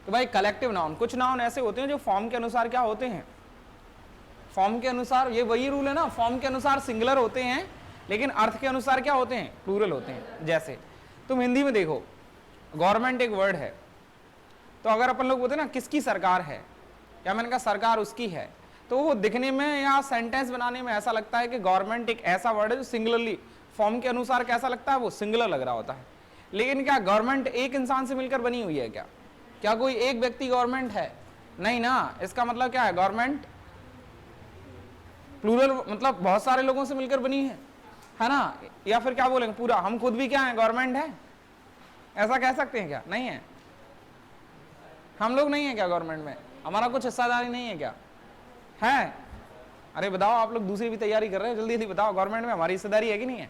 तो भाई collective noun, कुछ नाउन ऐसे होते हैं जो फॉर्म के अनुसार क्या होते हैं, फॉर्म के अनुसार, ये वही रूल है ना, फॉर्म के अनुसार सिंगुलर होते हैं लेकिन अर्थ के अनुसार क्या होते हैं, प्लूरल होते हैं। जैसे तुम हिंदी में देखो, गवर्नमेंट एक वर्ड है, तो अगर अपन लोग बोलते हैं ना किसकी सरकार है, या मैंने कहा सरकार उसकी है, तो वो दिखने में या सेंटेंस बनाने में ऐसा लगता है कि गवर्नमेंट एक ऐसा वर्ड है जो सिंगुलरली, फॉर्म के अनुसार कैसा लगता है, वो सिंगुलर लग रहा होता है। लेकिन क्या गवर्नमेंट एक इंसान से मिलकर बनी हुई है क्या? क्या कोई एक व्यक्ति गवर्नमेंट है? नहीं ना। इसका मतलब क्या है, गवर्नमेंट प्लूरल, मतलब बहुत सारे लोगों से मिलकर बनी है ना। या फिर क्या बोलेंगे, पूरा हम खुद भी क्या है, गवर्नमेंट है, ऐसा कह सकते हैं क्या? नहीं है, हम लोग नहीं है क्या गवर्नमेंट में, हमारा कुछ हिस्सेदारी नहीं है क्या? है? अरे बताओ, आप लोग दूसरी भी तैयारी कर रहे हो, जल्दी जल्दी बताओ, गवर्नमेंट में हमारी हिस्सेदारी है कि नहीं है?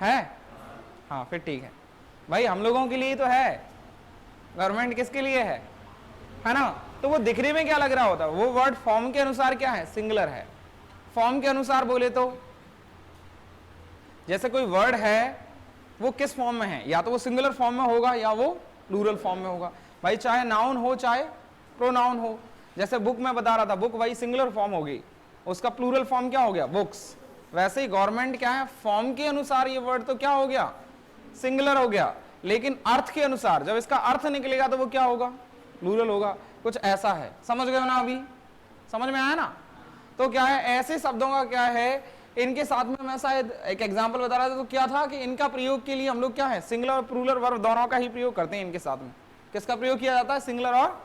है? हाँ फिर ठीक है भाई, हम लोगों के लिए तो है, गवर्नमेंट किसके लिए है ना। तो वो दिखने में क्या लग रहा होता है, वो वर्ड फॉर्म के अनुसार क्या है, सिंगुलर है। फॉर्म के अनुसार बोले तो जैसे कोई वर्ड है वो किस फॉर्म में है, या तो वो सिंगुलर फॉर्म में होगा या वो प्लूरल फॉर्म में होगा। भाई चाहे नाउन हो चाहे प्रोनाउन हो, जैसे बुक में बता रहा था, बुक भाई सिंगुलर फॉर्म होगी, उसका प्लूरल फॉर्म क्या हो गया, बुक्स। वैसे ही गवर्नमेंट क्या है, फॉर्म के अनुसार ये वर्ड तो क्या हो गया, सिंगुलर हो गया, लेकिन अर्थ के अनुसार जब इसका अर्थ निकलेगा तो वो क्या होगा, प्लूरल होगा। कुछ ऐसा है, समझ गए ना, अभी समझ में आया ना। तो क्या है, ऐसे शब्दों का क्या है, इनके साथ में मैं शायद एक एग्जांपल बता रहा था, तो क्या था कि इनका प्रयोग के लिए हम लोग क्या है, सिंगुलर और प्लूरल वर्ब दोनों का ही प्रयोग करते हैं इनके साथ में। किसका प्रयोग किया जाता है, सिंगुलर और,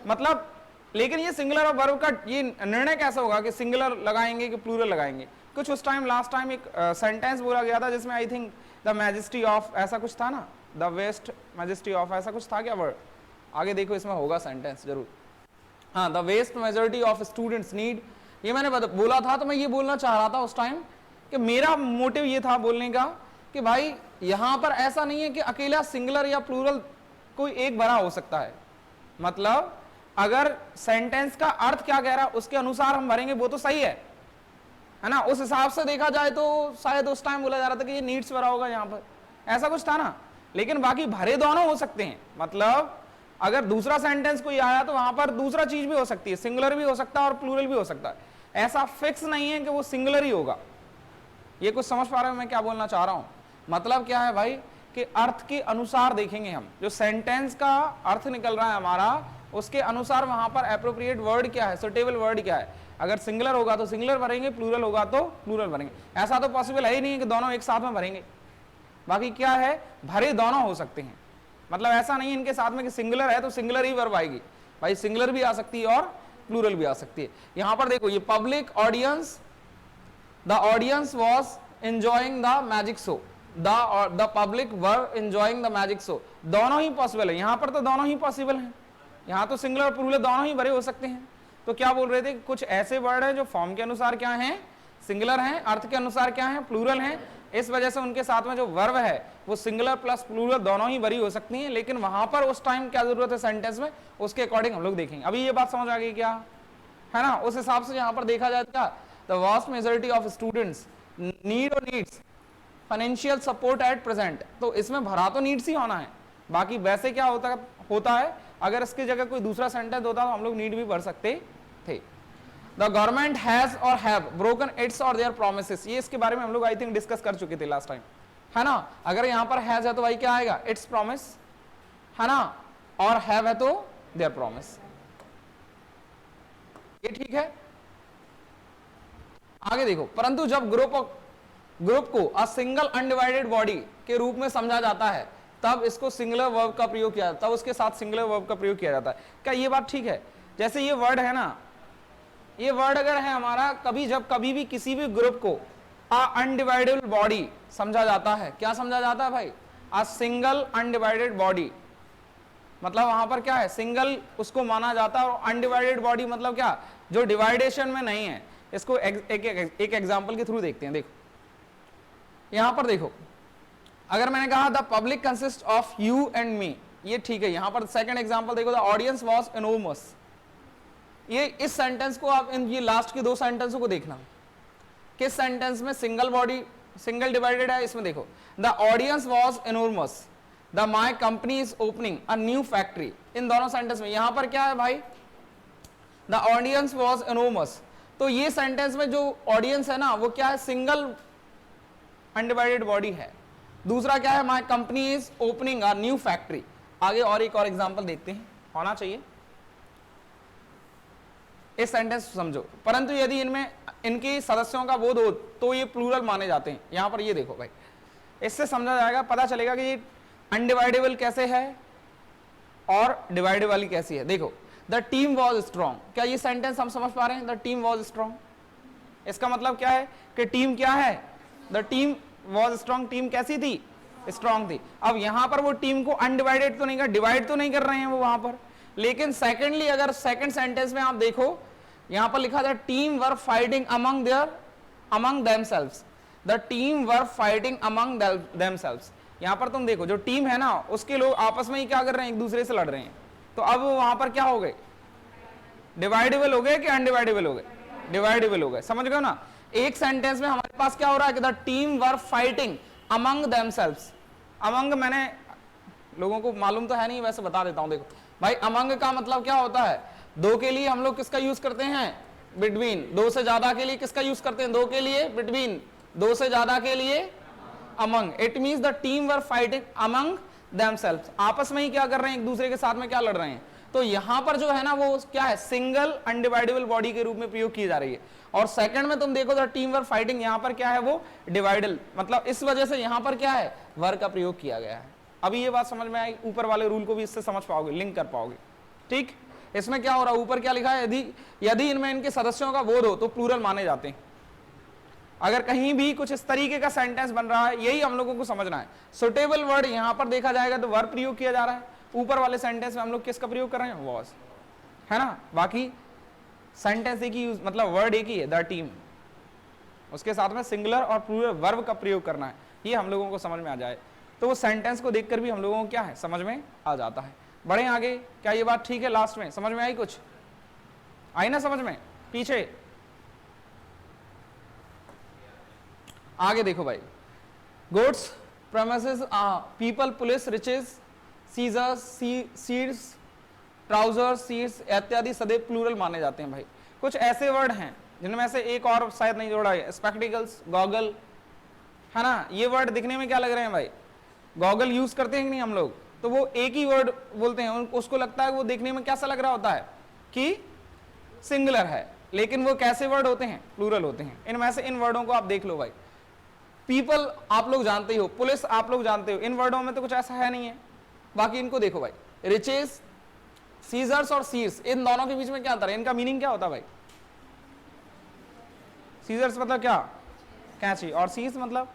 मतलब, लेकिन ये सिंगुलर और वर्ब का ये निर्णय कैसा होगा कि सिंगुलर लगाएंगे कि प्लूरल लगाएंगे। कुछ उस टाइम लास्ट टाइम एक सेंटेंस बोला गया था जिसमें I think the majesty of ऐसा कुछ था ना, द वेस्ट मैजेस्टी ऑफ ऐसा कुछ था क्या वर्ड, आगे देखो इसमें होगा सेंटेंस जरूर। हाँ, the vast majority of students need, ये मैंने बोला था। तो मैं ये बोलना चाह रहा था उस टाइम कि मेरा मोटिव ये था बोलने का कि भाई यहां पर ऐसा नहीं है कि अकेला सिंगुलर या प्लूरल कोई एक भरा हो सकता है, मतलब अगर सेंटेंस का अर्थ क्या कह रहा है उसके अनुसार हम भरेंगे वो तो सही है ना। उस हिसाब से देखा जाए तो शायद उस टाइम बोला जा रहा था कि ये नीड्स भरा होगा, यहाँ पर ऐसा कुछ था ना। लेकिन बाकी भरे दोनों हो सकते हैं, मतलब अगर दूसरा सेंटेंस कोई आया तो वहां पर दूसरा चीज भी हो सकती है, सिंगुलर भी हो सकता है और प्लूरल भी हो सकता है। ऐसा फिक्स नहीं है कि वो सिंगुलर ही होगा। ये कुछ समझ पा रहे हो मैं क्या बोलना चाह रहा हूं? मतलब क्या है भाई कि अर्थ के अनुसार देखेंगे हम, जो सेंटेंस का अर्थ निकल रहा है हमारा उसके अनुसार वहां पर एप्रोप्रिएट वर्ड क्या है, सुटेबल वर्ड क्या है। अगर सिंगुलर होगा तो सिंगुलर भरेंगे, प्लूरल होगा तो प्लूरल भरेंगे। ऐसा तो पॉसिबल है ही नहीं कि दोनों एक साथ में भरेंगे। बाकी क्या है, भरे दोनों हो सकते हैं, मतलब ऐसा नहीं है इनके साथ में कि सिंगुलर है तो सिंगुलर ही वर्ब आएगी। भाई सिंगुलर भी आ सकती है और प्लूरल भी आ सकती है। यहां पर देखो, ये public audience, the audience was enjoying the magic show, the public were enjoying the magic show, दोनों ही पॉसिबल है। यहां पर तो दोनों ही पॉसिबल है, यहां तो सिंगुलर और प्लूरल दोनों ही भरे हो सकते हैं। तो क्या बोल रहे थे, कुछ ऐसे वर्ड हैं जो फॉर्म के अनुसार क्या हैं, सिंगुलर हैं, अर्थ के अनुसार क्या हैं, प्लूरल हैं। इस वजह से उनके साथ में जो वर्ब है वो सिंगुलर प्लस प्लूरल दोनों ही भरी हो सकती हैं। लेकिन वहां पर उस टाइम क्या जरूरत है सेंटेंस में, उसके अकॉर्डिंग हम लोग देखेंगे। अभी ये बात समझ आ गई क्या, है ना। उस हिसाब से यहाँ पर देखा जाए क्या, the vast majority of students need और needs financial support at present, तो इसमें भरा तो नीड्स ही होना है। बाकी वैसे क्या होता है अगर इसकी जगह कोई दूसरा सेंटेंस होता तो हम लोग नीड भी भर सकते थे। द गवर्नमेंट हैज और हैव ब्रोकन इट्स और देयर प्रोमिसेस, ये इसके बारे में हम लोग आई थिंक डिस्कस कर चुके थे लास्ट टाइम, है ना। अगर यहां पर हैज है तो भाई क्या आएगा, इट्स प्रॉमिस, है ना, और हैव है तो देयर प्रॉमिस। ये ठीक है। आगे देखो, परंतु जब ग्रुप को अ सिंगल अनडिवाइडेड बॉडी के रूप में समझा जाता है तब इसको सिंगुलर वर्ब का प्रयोग किया जाता है, तब उसके साथ सिंगुलर वर्ब का प्रयोग किया जाता है। क्या ये बात ठीक है? जैसे ये वर्ड है ना, ये वर्ड अगर है हमारा, कभी भी किसी भी ग्रुप को अ अनडिवाइडेबल बॉडी समझा जाता है, क्या समझा जाता है भाई, अ सिंगल अनडिवाइडेड बॉडी, मतलब वहां पर क्या है, सिंगल उसको माना जाता है। और अनडिवाइडेड बॉडी मतलब क्या, जो डिवाइडेशन में नहीं है। इसको एक एग्जांपल के थ्रू देखते हैं। देखो यहां पर देखो, अगर मैंने कहा the public consist of you and me, ये ठीक है। यहां पर सेकंड एग्जांपल देखो, द ऑडियंस वाज एनॉर्मस, ये इस सेंटेंस को आप इन ये लास्ट के दो सेंटेंसों को देखना, किस सेंटेंस में सिंगल बॉडी सिंगल डिवाइडेड है। इसमें देखो, the audience was enormous, the my company is opening a new factory. इन दोनों सेंटेंस में यहां पर क्या है भाई, द ऑडियंस वॉज एनोमस। तो ये सेंटेंस में जो ऑडियंस है ना वो क्या है, सिंगल अनडिवाइडेड बॉडी है। दूसरा क्या है, माई company is opening a new factory. आगे और एक और एग्जांपल देखते हैं, होना चाहिए इस सेंटेंस समझो। परंतु यदि इनमें इनके सदस्यों का बोध हो तो ये प्लूरल माने जाते हैं। यहां पर ये देखो भाई, इससे समझा जाएगा, पता चलेगा कि ये अनडिवाइडेबल कैसे है और डिवाइडेबल कैसी है। देखो, द टीम वॉज स्ट्रॉन्ग, क्या ये सेंटेंस हम समझ पा रहे हैं, द टीम वॉज स्ट्रॉन्ग। इसका मतलब क्या है कि टीम क्या है, the team was strong, team कैसी थी, स्ट्रॉन्ग थी। अब यहां पर वो टीम को अनडिवाइडेड तो नहीं कर, डिवाइड तो नहीं कर रहे हैं वो वहां पर। लेकिन सेकेंडली अगर सेकंड सेंटेंस में आप देखो, यहां पर लिखा था team were fighting among themselves, the team were fighting among themselves. यहां पर तुम देखो, जो टीम है ना उसके लोग आपस में ही क्या कर रहे हैं, एक दूसरे से लड़ रहे हैं। तो अब वहां पर क्या हो गए, डिवाइडेबल हो गए कि अनडिवाइडेबल हो गए, डिवाइडेबल हो गए। समझ गए ना, एक सेंटेंस में हमारे पास क्या हो रहा है कि the team were fighting among themselves. Among मैंने लोगों को मालूम तो है नहीं, वैसे बता देता हूं। देखो भाई, अमंग का मतलब क्या होता है, दो के लिए हम लोग किसका यूज करते हैं, बिटवीन। दो से ज्यादा के लिए किसका यूज करते हैं, दो के लिए बिटवीन, दो से ज्यादा के लिए among. It means the team were fighting among themselves, आपस में ही क्या कर रहे हैं, एक दूसरे के साथ में क्या लड़ रहे हैं। तो यहां पर जो है ना वो क्या है, सिंगल अनडिवाइडेबल बॉडी के रूप में प्रयोग की जा रही है। और सेकंड में तुम देखो, द टीम वर फाइटिंग, यहां पर क्या है, वो डिवाइडल, मतलब इस वजह से यहां पर क्या है, वर का प्रयोग किया गया है। अभी ये बात समझ में आई, ऊपर वाले रूल को भी इससे समझ पाओगे, लिंक कर पाओगे। ठीक, इसमें क्या हो रहा है, ऊपर क्या लिखा है, यदि इनमें इनके सदस्यों का बोध हो तो प्लूरल माने जाते हैं। अगर कहीं भी कुछ इस तरीके का सेंटेंस बन रहा है, यही हम लोगों को समझना है। सुटेबल वर्ड यहां पर देखा जाएगा तो वर्ब प्रयोग किया जा रहा है, ऊपर वाले सेंटेंस में हम लोग किसका प्रयोग कर रहे हैं, वॉज, है ना। बाकी सेंटेंस एक ही, मतलब वर्ड एक ही है, द टीम, उसके साथ में सिंगुलर और प्लूरल वर्ब का प्रयोग करना है, ये हम लोगों को समझ में आ जाए तो वो सेंटेंस को देखकर भी हम लोगों को क्या है, समझ में आ जाता है। बढ़े आगे, क्या ये बात ठीक है, लास्ट में समझ में आई, कुछ आई ना समझ में, पीछे आगे देखो भाई, goods, premises, people, police, riches, scissors, seeds, trousers, seeds इत्यादि सदैव प्लूरल माने जाते हैं भाई। कुछ ऐसे वर्ड हैं जिनमें से एक और शायद नहीं जोड़ा है, स्पेक्टिकल्स, गॉगल, है ना। ये वर्ड दिखने में क्या लग रहे हैं भाई, गॉगल यूज करते हैं कि नहीं हम लोग, तो वो एक ही वर्ड बोलते हैं, उसको लगता है वो देखने में कैसा लग रहा होता है कि सिंगुलर है, लेकिन वो कैसे वर्ड होते हैं, प्लूरल होते हैं। इनमें से इन वर्डों को आप देख लो भाई, पीपल आप लोग जानते ही हो, पुलिस आप लोग जानते हो, इन वर्डों में तो कुछ ऐसा है नहीं है। बाकी इनको देखो भाई, रिचेस, सीजर्स और सीड्स, इन दोनों के बीच में क्या अंतर है, इनका मीनिंग क्या होता है भाई। सीजर्स मतलब क्या, कैंची, और सीड्स मतलब,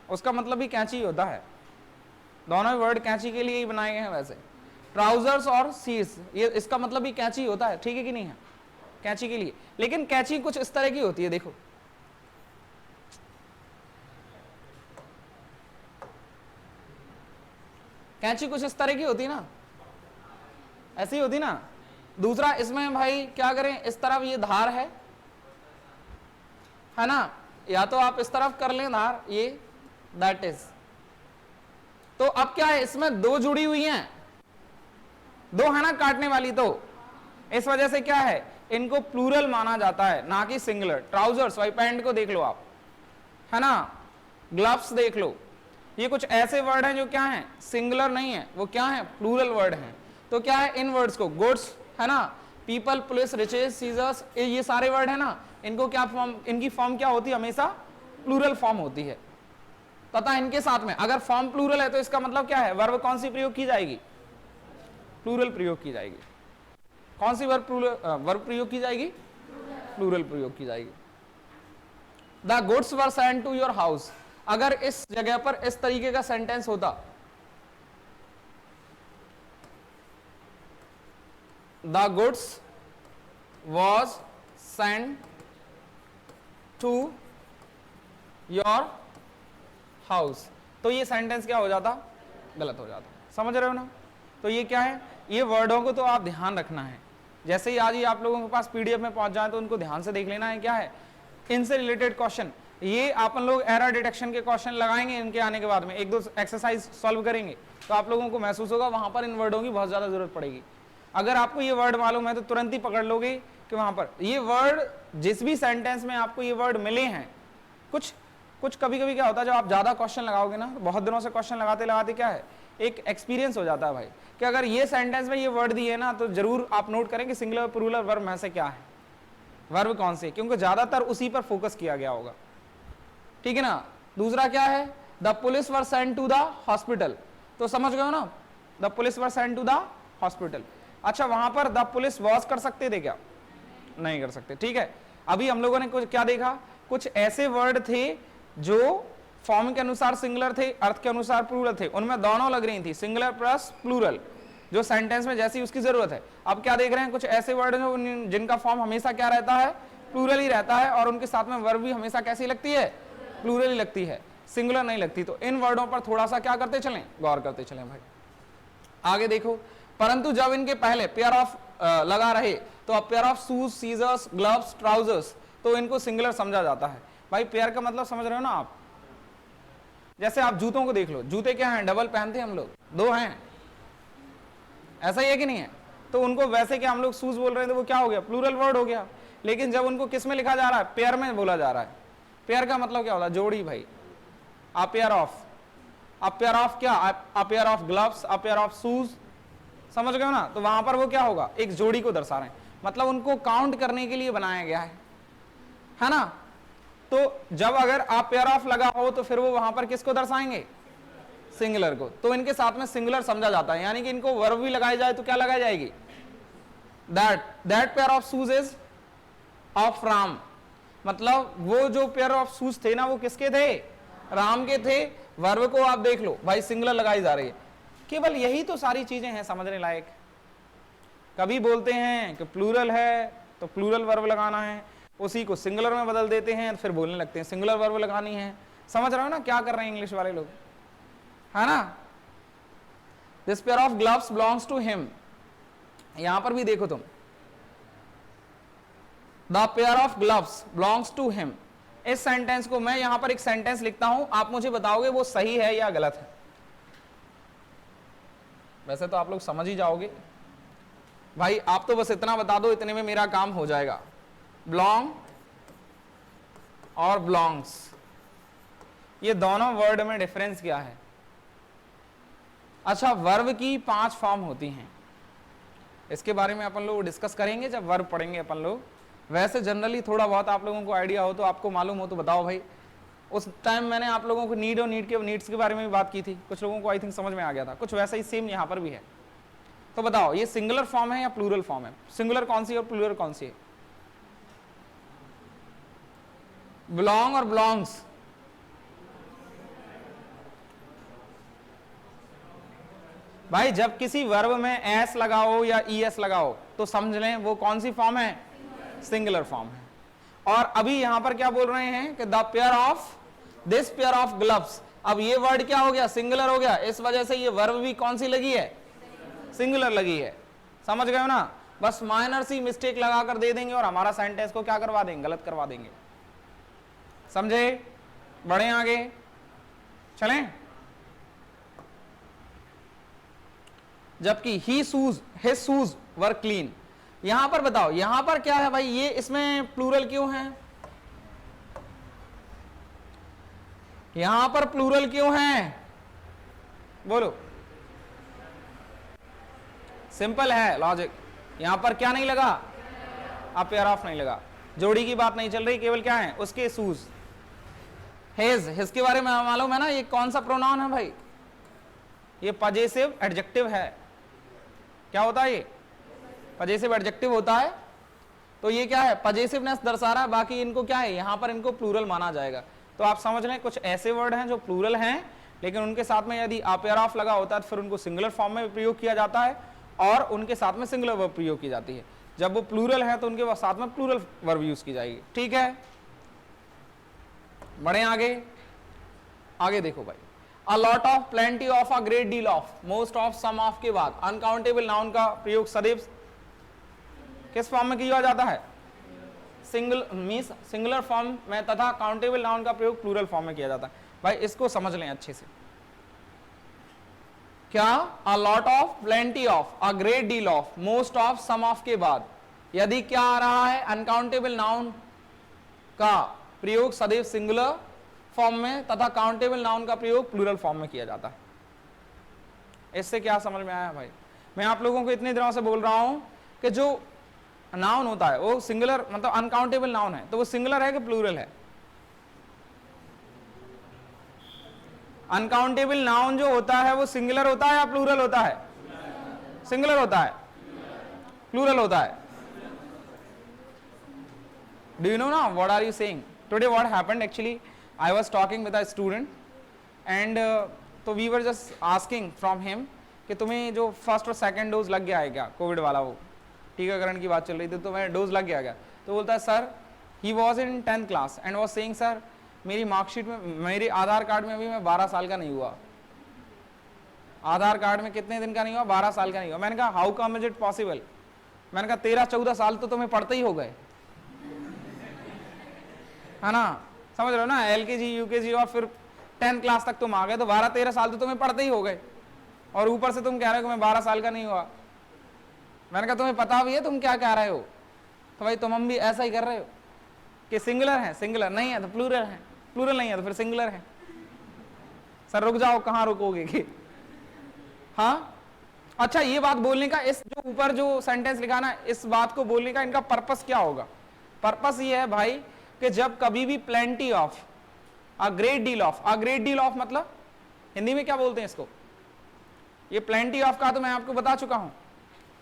उसका मतलब भी कैंची होता है। दोनों ही वर्ड कैंची के लिए ही बनाए गए हैं वैसे। ट्राउजर्स और सीड्स, ये इसका मतलब भी कैंची होता है, ठीक है कि नहीं है, कैंची के लिए। लेकिन कैंची कुछ इस तरह की होती है, देखो कैंची कुछ इस तरह की होती है ना, ऐसी होती ना। दूसरा इसमें भाई क्या करें, इस तरफ ये धार है ना, या तो आप इस तरफ कर लें धार, ये दैट इज। तो अब क्या है, इसमें दो जुड़ी हुई हैं, दो है ना काटने वाली, तो इस वजह से क्या है, इनको प्लूरल माना जाता है, ना कि सिंगुलर। ट्राउजर्स भाई, पैंट को देख लो आप, है ना, ग्लव्स देख लो, ये कुछ ऐसे वर्ड हैं जो क्या हैं, सिंगुलर नहीं है, वो क्या है, प्लूरल वर्ड हैं। तो क्या है, इन वर्ड्स को, गुड्स है ना, पीपल, पुलिस, रिचेस, सीजर्स, ये सारे वर्ड है ना, इनको क्या फॉर्म, इनकी फॉर्म क्या होती है, हमेशा प्लूरल फॉर्म होती है। तथा इनके साथ में अगर फॉर्म प्लूरल है तो इसका मतलब क्या है, वर्ब कौन सी प्रयोग की जाएगी, प्लूरल प्रयोग की जाएगी। कौन सी वर्ब प्रयोग की जाएगी, प्लूरल प्रयोग की जाएगी। The goods were sent to your house, अगर इस जगह पर इस तरीके का सेंटेंस होता, the goods was sent to your house, तो ये सेंटेंस क्या हो जाता, गलत हो जाता। समझ रहे हो ना। तो ये क्या है, ये वर्डों को तो आप ध्यान रखना है। जैसे ही आज ही आप लोगों के पास पीडीएफ में पहुंच जाए तो उनको ध्यान से देख लेना है, क्या है, इनसे रिलेटेड क्वेश्चन ये आप लोग एरर डिटेक्शन के क्वेश्चन लगाएंगे इनके आने के बाद में, एक दो एक्सरसाइज सॉल्व करेंगे तो आप लोगों को महसूस होगा वहां पर इन वर्डों की बहुत ज्यादा जरूरत पड़ेगी। अगर आपको ये वर्ड मालूम है तो तुरंत ही पकड़ लोगे कि वहां पर ये वर्ड, जिस भी सेंटेंस में आपको ये वर्ड मिले हैं, कुछ कभी कभी क्या होता है जब आप ज्यादा क्वेश्चन लगाओगे ना, बहुत दिनों से क्वेश्चन लगाते लगाते क्या है एक एक्सपीरियंस हो जाता है भाई कि अगर ये सेंटेंस में ये वर्ड दिए ना तो जरूर आप नोट करें कि सिंगुलर प्लूरल वर्ब में से क्या है, वर्ब कौन से, क्योंकि ज्यादातर उसी पर फोकस किया गया होगा। ठीक है ना। दूसरा क्या है, the police were sent to the hospital, तो समझ गए हो ना, the police were sent to the hospital. अच्छा वहां पर द पुलिस वॉज कर सकते थे क्या, नहीं कर सकते। ठीक है, अभी हम लोगों ने कुछ क्या देखा, कुछ ऐसे वर्ड थे जो फॉर्म के अनुसार सिंगुलर थे, अर्थ के अनुसार प्लूरल थे, उनमें दोनों लग रही थी सिंगुलर प्लस प्लूरल, जो सेंटेंस में जैसी उसकी जरूरत है। अब क्या देख रहे हैं, कुछ ऐसे वर्ड जो जिनका फॉर्म हमेशा क्या रहता है, प्लूरल ही रहता है, और उनके साथ में वर्ब भी हमेशा कैसी लगती है, प्लूरल ही लगती है, सिंगुलर नहीं लगती। तो इन वर्डों पर थोड़ा सा क्या करते चलें, गौर करते चलें भाई। आगे देखो, परंतु जब इनके पहले पेयर ऑफ लगा रहे तो अब pair of shoes, scissors, gloves, trousers, तो इनको सिंगुलर समझा जाता है। भाई पेयर का मतलब समझ रहे हो ना आप, जैसे आप जूतों को देख लो, जूते क्या हैं, डबल पहनते हैं हम लोग, दो हैं, ऐसा ही है कि नहीं है। तो उनको वैसे क्या हम लोग शूज बोल रहे हैं तो वो क्या हो गया, प्लूरल वर्ड हो गया। लेकिन जब उनको किस में लिखा जा रहा है, पेयर में बोला जा रहा है। पेयर का मतलब क्या होता है, जोड़ी भाई, a pair of, a pair of क्या, a pair of gloves, a pair of shoes, समझ गए ना। तो वहां पर वो क्या होगा, एक जोड़ी को दर्शा रहे हैं, मतलब उनको काउंट करने के लिए बनाया गया है ना। तो जब अगर आप पेयर ऑफ लगा हो तो फिर वो वहां पर किसको दर्शाएंगे, सिंगुलर को। तो इनके साथ में सिंगुलर समझा जाता है, यानी कि इनको वर्ब भी लगाई जाए तो क्या लगाई जाएगी, that pair of shoes is of Ram, मतलब वो जो पेयर ऑफ शूज थे ना वो किसके थे, राम के थे। वर्ब को आप देख लो भाई सिंगुलर लगाई जा रही है। केवल यही तो सारी चीजें हैं समझने लायक। कभी बोलते हैं कि प्लूरल है तो प्लूरल वर्ब लगाना है, उसी को सिंगुलर में बदल देते हैं, फिर बोलने लगते हैं सिंगुलर वर्ब लगानी है। समझ रहे हो ना क्या कर रहे हैं इंग्लिश वाले लोग, है ना। This pair of gloves belongs to him, यहां पर भी देखो तुम, the pair of gloves belongs to him. इस सेंटेंस को मैं यहां पर एक सेंटेंस लिखता हूं, आप मुझे बताओगे वो सही है या गलत है। वैसे तो आप लोग समझ ही जाओगे भाई, आप तो बस इतना बता दो, इतने में मेरा काम हो जाएगा। बिलोंग और बिलोंग्स, ये दोनों वर्ड में डिफरेंस क्या है। अच्छा, वर्ब की 5 फॉर्म होती हैं, इसके बारे में अपन लोग डिस्कस करेंगे जब वर्ब पढ़ेंगे अपन लोग। वैसे जनरली थोड़ा बहुत आप लोगों को आइडिया हो तो, आपको मालूम हो तो बताओ भाई। उस टाइम मैंने आप लोगों को नीड और नीड्स के बारे में भी बात की थी, कुछ लोगों को आई थिंक समझ में आ गया था, कुछ वैसा ही सेम यहाँ पर भी है। तो बताओ ये सिंगुलर फॉर्म है या प्लूरल फॉर्म है, सिंगुलर कौन सी है और प्लूरल कौन सी है। बिलोंग और बिलोंग्स, भाई जब किसी वर्ब में एस लगाओ या ईएस लगाओ तो समझ लें वो कौन सी फॉर्म है, सिंगुलर फॉर्म है। और अभी यहां पर क्या बोल रहे हैं कि the pair of, this pair of gloves, अब ये वर्ड क्या हो गया, सिंगुलर हो गया, इस वजह से ये वर्ब भी कौन सी लगी है, सिंगुलर लगी है। समझ गए हो ना। बस माइनर सी मिस्टेक लगाकर दे देंगे और हमारा सेंटेंस को क्या करवा देंगे, गलत करवा देंगे। समझे, बढ़े आगे चलें। जबकि ही शूज, हिज शूज वर क्लीन, यहां पर बताओ यहां पर क्या है भाई, ये इसमें प्लूरल क्यों है, यहां पर प्लूरल क्यों है, बोलो। सिंपल है लॉजिक, यहां पर क्या नहीं लगा, अब पेयर ऑफ नहीं लगा, जोड़ी की बात नहीं चल रही, केवल क्या है उसके शूज। हिज के बारे में मालूम है ना, ये कौन सा प्रोनाउन है भाई, ये पजेसिव एडजेक्टिव है। क्या होता है ये, पजेसिव एडजेक्टिव होता है। तो ये क्या है, पजेसिवनेस दर्शा रहा है, बाकी इनको क्या है, यहां पर इनको प्लूरल माना जाएगा। तो आप समझ लें कुछ ऐसे वर्ड हैं जो प्लूरल हैं, लेकिन उनके साथ में यदि पेयर ऑफ लगा होता है तो फिर उनको सिंगुलर फॉर्म में प्रयोग किया जाता है, और उनके साथ में सिंगुलर वर्ब प्रयोग की जाती है। जब वो प्लूरल है तो उनके साथ में प्लूरल वर्ब यूज की जाएगी। ठीक है, बढ़े आगे। आगे देखो भाई, a lot of, plenty of, a great deal of, most of, some of के बाद अनकाउंटेबल नाउन का प्रयोग सदैव किस फॉर्म में किया जाता है, सिंगुलर फॉर्म में तथा काउंटेबल नाउन का प्रयोग प्लूरल फॉर्म में किया जाता है। भाई इसको समझ लें अच्छे से। क्या? A lot of, plenty of, a great deal of, most of, some of के बाद यदि क्या आ रहा है, अनकाउंटेबल नाउन का प्रयोग सदैव सिंगुलर फॉर्म में तथा काउंटेबल नाउन का प्रयोग प्लूरल फॉर्म में किया जाता है। इससे क्या समझ में आया भाई? मैं आप लोगों को इतने दिनों से बोल रहा हूं कि जो नाउन होता है वो सिंगुलर मतलब अनकाउंटेबल नाउन है, तो वो सिंगुलर है कि प्लूरल है? अनकाउंटेबल नाउन जो होता है वो सिंगुलर होता है या प्लूरल होता है? सिंगुलर होता है, प्लूरल होता है। Do you know now what are you saying? Today what happened actually, I was talking with a student and so we were just asking from him कि तुम्हें जो फर्स्ट और सेकंड डोज लग गया है क्या, कोविड वाला, वो टीकाकरण की बात चल रही थी, तो मैं डोज लग गया क्या? तो बोलता है sir he was in 10th class and was saying sir मेरी मार्कशीट में, मेरे आधार कार्ड में अभी मैं 12 साल का नहीं हुआ। आधार कार्ड में कितने दिन का नहीं हुआ? 12 साल का नहीं हुआ। मैंने कहा how come is it possible? मैंने कहा 13-14 साल तो तुम्हें पढ़ते ही हो गए, है ना? समझ रहे हो ना? LKG UKG और फिर 10th क्लास तक तुम आ गए, तो 12-13 साल तो तुम्हें पढ़ते ही हो गए, और ऊपर से तुम कह रहे हो कि मैं 12 साल का नहीं हुआ। मैंने कहा तुम्हें पता भी है तुम क्या कह रहे हो? तो भाई तुम हम भी ऐसा ही कर रहे हो कि सिंगुलर है, सिंगुलर नहीं है तो प्लूरल है, प्लूरल नहीं है तो फिर सिंगुलर है। सर रुक जाओ, कहाँ रुकोगे कि? हाँ अच्छा, ये बात बोलने का, इस जो ऊपर जो सेंटेंस लिखा ना, इस बात को बोलने का इनका पर्पस क्या होगा? पर्पस ये है भाई कि जब कभी भी plenty of, a great deal of, a great deal of मतलब हिंदी में क्या बोलते हैं इसको? ये प्लेंटी ऑफ का तो मैं आपको बता चुका हूं।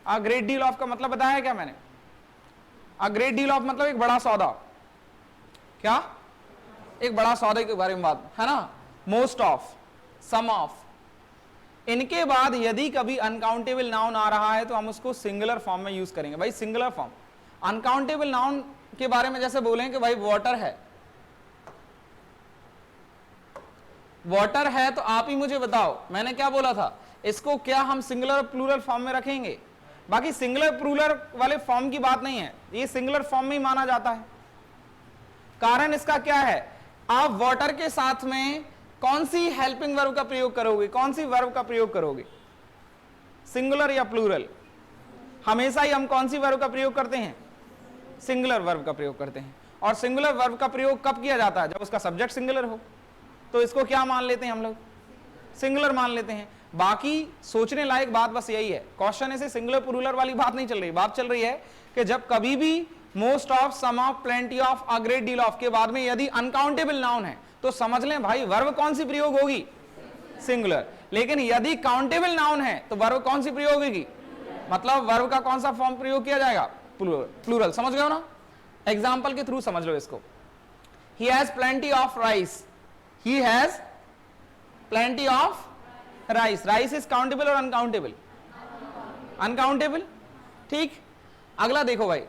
अ ग्रेट डील ऑफ का मतलब बताया क्या मैंने? अ ग्रेट डील ऑफ मतलब एक बड़ा सौदा। क्या? एक बड़ा सौदे के बारे में बात है ना। मोस्ट ऑफ, सम ऑफ, इनके बाद यदि कभी अनकाउंटेबल नाउन आ रहा है तो हम उसको सिंगुलर फॉर्म में यूज करेंगे। भाई सिंगुलर फॉर्म, अनकाउंटेबल नाउन के बारे में जैसे बोलें कि भाई वाटर है, वाटर है, तो आप ही मुझे बताओ, मैंने क्या बोला था, इसको क्या हम सिंगुलर और प्लूरल फॉर्म में रखेंगे? बाकी सिंगुलर प्लूरल वाले फॉर्म की बात नहीं है, ये सिंगुलर फॉर्म में ही माना जाता है। कारण इसका क्या है? आप वाटर के साथ में कौन सी हेल्पिंग वर्ब का प्रयोग करोगे, कौन सी वर्ब का प्रयोग करोगे, सिंगुलर या प्लूरल? हमेशा ही हम कौन सी वर्ब का प्रयोग करते हैं? सिंगुलर वर्ब का प्रयोग करते हैं। और सिंगुलर वर्ब का प्रयोग कब किया जाता है? जब उसका सब्जेक्ट सिंगुलर हो। तो इसको क्या मान लेते हैं हम लोग? सिंगुलर मान लेते हैं। बाकी सोचने लायक बात बस यही है, क्वेश्चन ऐसे सिंगुलर प्लूरल वाली बात नहीं चल रही, बात चल रही है कि जब कभी भी most of, some of, plenty of, a great deal of के बाद में यदि अनकाउंटेबल नाउन है तो समझ लें भाई वर्ब कौन सी प्रयोग होगी? सिंगुलर। लेकिन यदि काउंटेबल नाउन है तो वर्ब कौन सी प्रयोग होगी? मतलब वर्ब का कौन सा फॉर्म प्रयोग किया जाएगा? प्लूरल। समझ गए हो ना? एग्जाम्पल के थ्रू समझ लो इसको। He has plenty of rice, he has plenty of rice. Rice is countable और अनकाउंटेबल? अनकाउंटेबल। ठीक, अगला देखो भाई,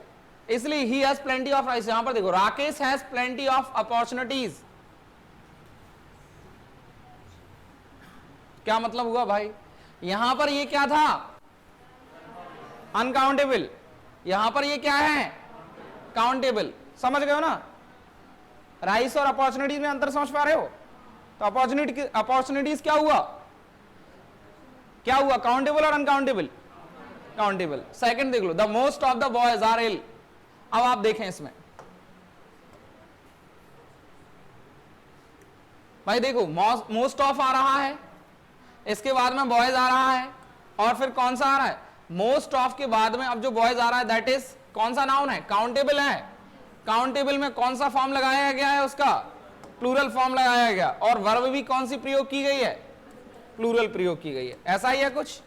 इसलिए he has plenty of rice. यहां पर देखो, Rakesh has plenty of opportunities. क्या मतलब हुआ भाई? यहां पर ये क्या था? अनकाउंटेबल। यहां पर ये क्या है? काउंटेबल। समझ गए हो ना? राइस और अपॉर्चुनिटीज में अंतर समझ पा रहे हो? तो अपॉर्चुनिटीज क्या हुआ? क्या हुआ? काउंटेबल और अनकाउंटेबल? काउंटेबल। सेकंड देख लो, the most of the boys are ill. अब आप देखें इसमें भाई, देखो मोस्ट ऑफ आ रहा है, इसके बाद में बॉयज आ रहा है, और फिर कौन सा आ रहा है? मोस्ट ऑफ के बाद में अब जो बॉयज आ रहा है दैट इज कौन सा नाउन है? काउंटेबल है। काउंटेबल में कौन सा फॉर्म लगाया गया है? उसका प्लूरल फॉर्म लगाया गया, और वर्ब भी कौन सी प्रयोग की गई है? प्लूरल प्रयोग की गई है। ऐसा ही है कुछ,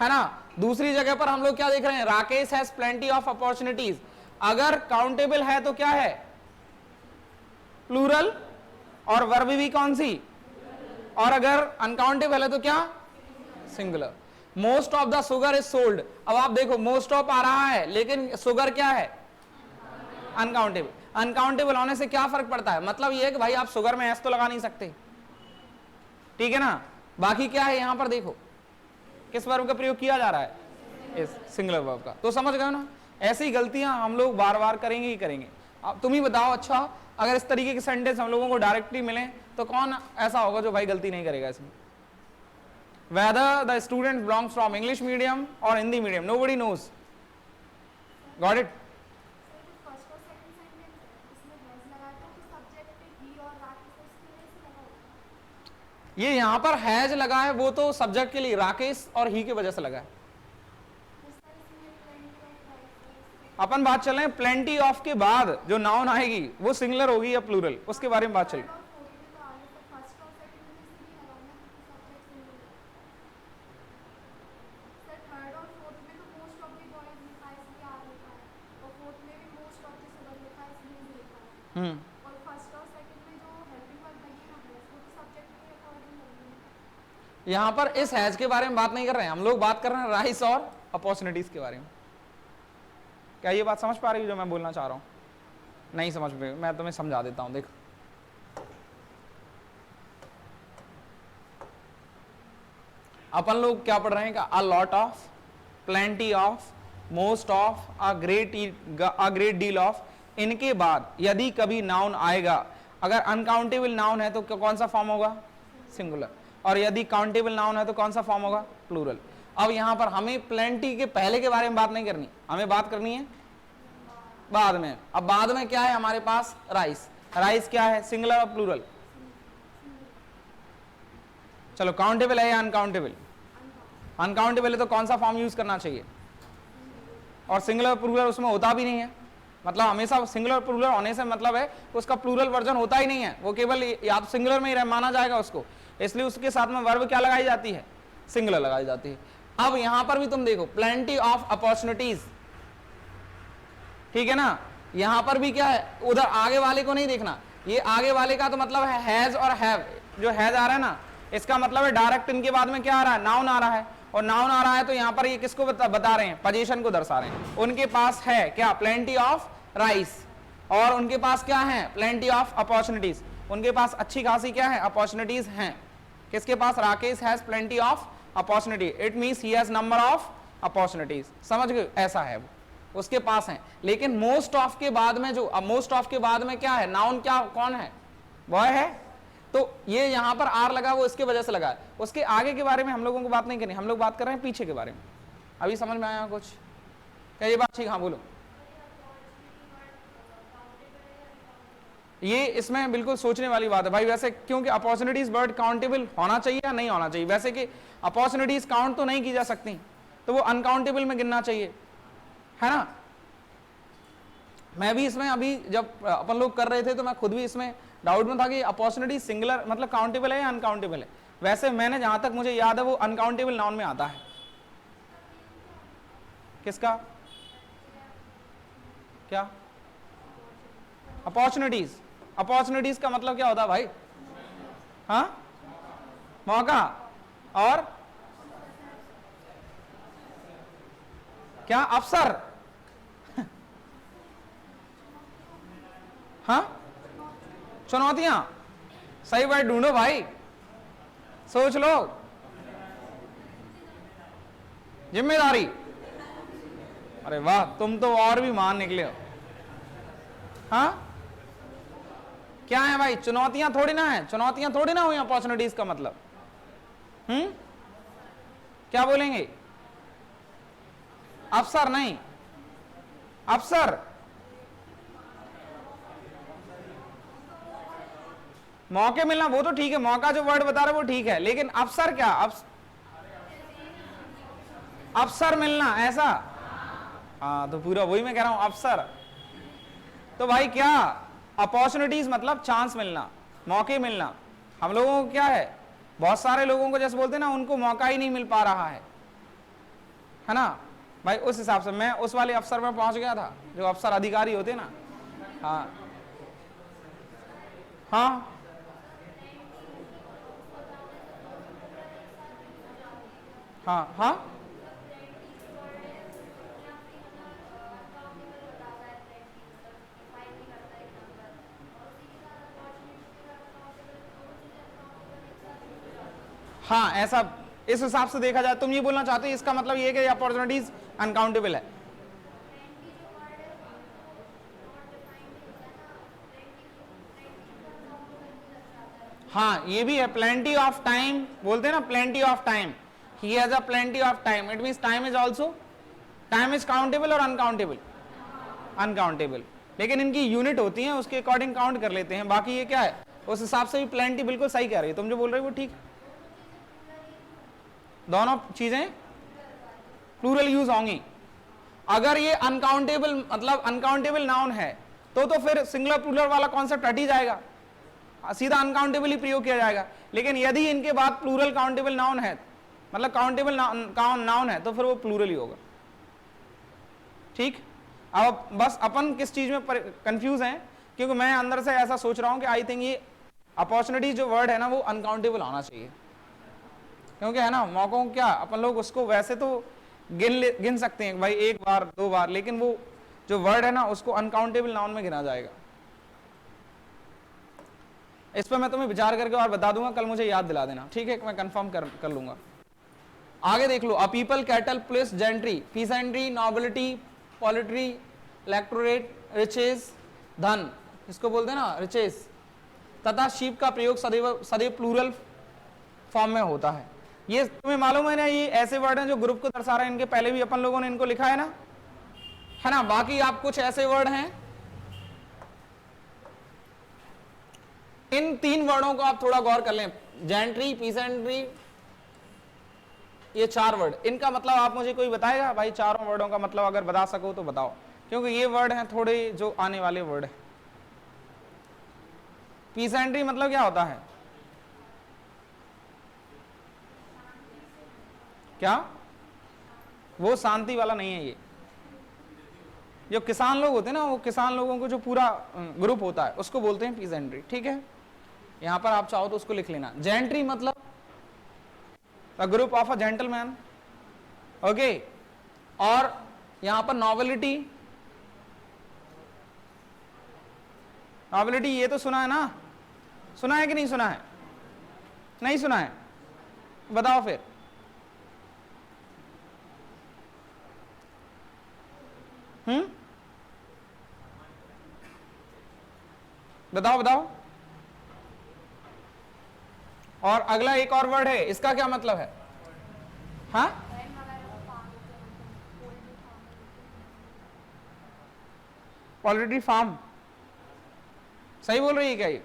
है ना? दूसरी जगह पर हम लोग क्या देख रहे हैं? Rakesh has plenty of opportunities. अगर काउंटेबल है तो क्या है? प्लूरल, और वर्ब भी कौन सी? और अगर अनकाउंटेबल है तो क्या? Singular. Most of the sugar is sold. अब आप देखो, मोस्ट ऑफ आ रहा है लेकिन शुगर क्या है? अनकाउंटेबल। अनकाउंटेबल होने से क्या फर्क पड़ता है? मतलब ये है कि भाई आप शुगर में एस तो लगा नहीं सकते, ठीक है ना? बाकी क्या है यहां पर देखो, किस वर्ब का प्रयोग किया जा रहा है? इस सिंगुलर वर्ब का। तो समझ गए ना? ऐसी गलतियां हम लोग बार बार करेंगे ही करेंगे। अब तुम ही बताओ, अच्छा अगर इस तरीके के सेंटेंस हम लोगों को डायरेक्टली मिले तो कौन ऐसा होगा जो भाई गलती नहीं करेगा इसमें? Whether the student belongs from English medium और Hindi medium, nobody knows. Got it? ये यहां पर हैज लगा है वो तो सब्जेक्ट के लिए राकेश और ही की वजह से लगा है। अपन बात चल रहे हैं प्लेंटी ऑफ के बाद जो नाउन आएगी वो सिंगुलर होगी या प्लूरल, उसके बारे में बात चल रही। यहां पर इस हैज के बारे में बात नहीं कर रहे हैं हम लोग, बात कर रहे हैं राइस और अपॉर्चुनिटीज के बारे में। क्या ये बात समझ पा रही हो जो मैं बोलना चाह रहा हूं? नहीं समझ में, मैं तुम्हें समझा देता हूं। देखो, अपन लोग क्या पढ़ रहे हैं? अ lot of, plenty of, most of, a great deal of. इनके बाद यदि कभी नाउन आएगा, अगर अनकाउंटेबल नाउन है तो कौन सा फॉर्म होगा? सिंगुलर। और यदि काउंटेबल नाउन है तो कौन सा फॉर्म होगा? प्लूरल। अब यहां पर हमें प्लेंटी के पहले के बारे में बात नहीं करनी, हमें बात करनी है बाद में। अब बाद में क्या है हमारे पास? राइस। राइस क्या है? सिंगुलर और प्लूरल? चलो, काउंटेबल है या अनकाउंटेबल? अनकाउंटेबल है तो कौन सा फॉर्म यूज करना चाहिए? और सिंगुलर प्लूरल उसमें होता भी नहीं है, मतलब हमेशा सिंगुलर प्लूरल होने से मतलब है उसका प्लूरल वर्जन होता ही नहीं है, वो केवल या तो सिंगुलर में ही माना जाएगा उसको, इसलिए उसके साथ में वर्ब क्या लगाई जाती है? सिंगुलर लगाई जाती है। अब यहां पर भी तुम देखो, प्लेंटी ऑफ अपॉर्चुनिटीज, ठीक है ना? यहां पर भी क्या है? उधर आगे वाले को नहीं देखना, ये आगे वाले का तो मतलब है हैज और हैव। जो हैज आ रहा है ना, इसका मतलब है डायरेक्ट इनके बाद में क्या आ रहा है? नाउन आ रहा है। और नाउन आ रहा है तो यहां पर ये किसको बता रहे हैं? पोजीशन को दर्शा रहे हैं। उनके पास है क्या? Plenty of rice. और उनके पास क्या है? Plenty of opportunities. उनके पास अच्छी खासी क्या है? अपॉर्चुनिटीज हैं। किसके पास? Rakesh has plenty of opportunity, it means he has number of opportunities. समझ गए? ऐसा है वो, उसके पास है। लेकिन मोस्ट ऑफ के बाद में जो, अब मोस्ट ऑफ के बाद में क्या है? नाउन क्या, कौन है? वह है। तो ये यहां पर आर लगा, वो इसके वजह से लगा है। उसके आगे के बारे में हम लोगों को बात नहीं करनी, हम लोग बात कर रहे हैं पीछे के बारे में। अभी समझ में आया कुछ? क्या ये बात ठीक? हाँ बोलो। ये इसमें बिल्कुल सोचने वाली बात है भाई। वैसे क्योंकि अपॉर्चुनिटीज वर्ड काउंटेबल होना चाहिए या नहीं होना चाहिए? वैसे कि अपॉर्चुनिटीज काउंट तो नहीं की जा सकती, तो वो अनकाउंटेबल में गिनना चाहिए, है ना? मैं भी इसमें अभी जब अपन लोग कर रहे थे तो मैं खुद भी इसमें डाउट में था कि अपॉर्चुनिटी सिंगुलर मतलब काउंटेबल है या अनकाउंटेबल है। वैसे मैंने जहां तक मुझे याद है वो अनकाउंटेबल नाउन में आता है। किसका? क्या? अपॉर्चुनिटीज। अपॉर्चुनिटीज का मतलब क्या होता है भाई? हाँ, मौका। और क्या? अवसर। हाँ, चुनौतियां। सही वर्ड ढूंढो भाई, सोच लो। जिम्मेदारी। अरे वाह, तुम तो और भी महान निकले हो। हाँ, क्या है भाई? चुनौतियां थोड़ी ना है, चुनौतियां थोड़ी ना हुई अपॉर्चुनिटीज का मतलब। क्या बोलेंगे? अवसर नहीं, अवसर। मौके मिलना वो तो ठीक है, मौका जो वर्ड बता रहे वो ठीक है, लेकिन अवसर क्या? अवसर मिलना, ऐसा? हाँ, तो पूरा वही मैं कह रहा हूं, अवसर। तो भाई क्या? अपॉर्चुनिटीज मतलब चांस मिलना, मौके मिलना। हम लोगों को क्या है? बहुत सारे लोगों को जैसे बोलते हैं ना, उनको मौका ही नहीं मिल पा रहा है ना भाई? उस हिसाब से मैं उस वाले अफसर में पहुंच गया था जो अफसर अधिकारी होते ना। हाँ हाँ, हाँ हाँ, हाँ, ऐसा इस हिसाब से देखा जाए। तुम ये बोलना चाहते हो इसका मतलब ये कि अपॉर्चुनिटीज अनकाउंटेबल है। हाँ ये भी है, प्लेंटी ऑफ टाइम बोलते हैं ना, plenty of time, he has a plenty of time, it means time is also, time is countable और अनकाउंटेबल, अनकाउंटेबल, लेकिन इनकी यूनिट होती है उसके अकॉर्डिंग काउंट कर लेते हैं, बाकी ये क्या है उस हिसाब से भी प्लेंटी बिल्कुल सही कह रही है, तुम जो बोल रहे हो वो ठीक, दोनों चीजें प्लूरल यूज होंगी। अगर ये अनकाउंटेबल मतलब अनकाउंटेबल नाउन है तो फिर सिंगुलर प्लूरल वाला कॉन्सेप्ट हट ही जाएगा, सीधा अनकाउंटेबल ही प्रयोग किया जाएगा। लेकिन यदि इनके बाद प्लूरल काउंटेबल नाउन है, मतलब काउंटेबल नाउन है, तो फिर वो प्लूरल ही होगा। ठीक, अब बस अपन किस चीज में कंफ्यूज हैं, क्योंकि मैं अंदर से ऐसा सोच रहा हूं कि आई थिंक ये अपॉर्चुनिटी जो वर्ड है ना वो अनकाउंटेबल आना चाहिए, क्योंकि है ना मौकों क्या अपन लोग उसको वैसे तो गिन सकते हैं भाई एक बार दो बार, लेकिन वो जो वर्ड है ना उसको अनकाउंटेबल नाउन में गिना जाएगा। इस पर मैं तुम्हें विचार करके और बता दूंगा, कल मुझे याद दिला देना, ठीक है, मैं कंफर्म कर लूंगा। आगे देख लो, a people, cattle, police, gentry, peasantry, nobility, poultry, electorate, riches, धन, इसको बोलते हैं ना रिचेस, तथा शीप का प्रयोग सदैव प्लूरल फॉर्म में होता है। ये तुम्हें मालूम है ना, ये ऐसे वर्ड हैं जो ग्रुप को दर्शा रहे हैं, इनके पहले भी अपन लोगों ने इनको लिखा है ना। बाकी आप कुछ ऐसे वर्ड हैं, इन तीन वर्डों को आप थोड़ा गौर कर लें, जेंट्री, पीसेंट्री, ये चार वर्ड, इनका मतलब आप मुझे कोई बताएगा भाई, चारों वर्डों का मतलब अगर बता सको तो बताओ, क्योंकि ये वर्ड हैं थोड़े जो आने वाले वर्ड है। पीसेंट्री मतलब क्या होता है, क्या वो शांति वाला नहीं है, ये जो किसान लोग होते हैं ना, वो किसान लोगों को जो पूरा ग्रुप होता है उसको बोलते हैं पीसेंट्री, ठीक है, यहां पर आप चाहो तो उसको लिख लेना। जेंट्री मतलब the group of a gentleman, okay, और यहां पर नॉबिलिटी, नॉबिलिटी ये तो सुना है ना, सुना है कि नहीं सुना है, नहीं सुना है, बताओ फिर, बताओ बताओ। और अगला एक और वर्ड है, इसका क्या मतलब है, हाँ, पोल्ट्री फार्म, सही बोल रही है क्या, ये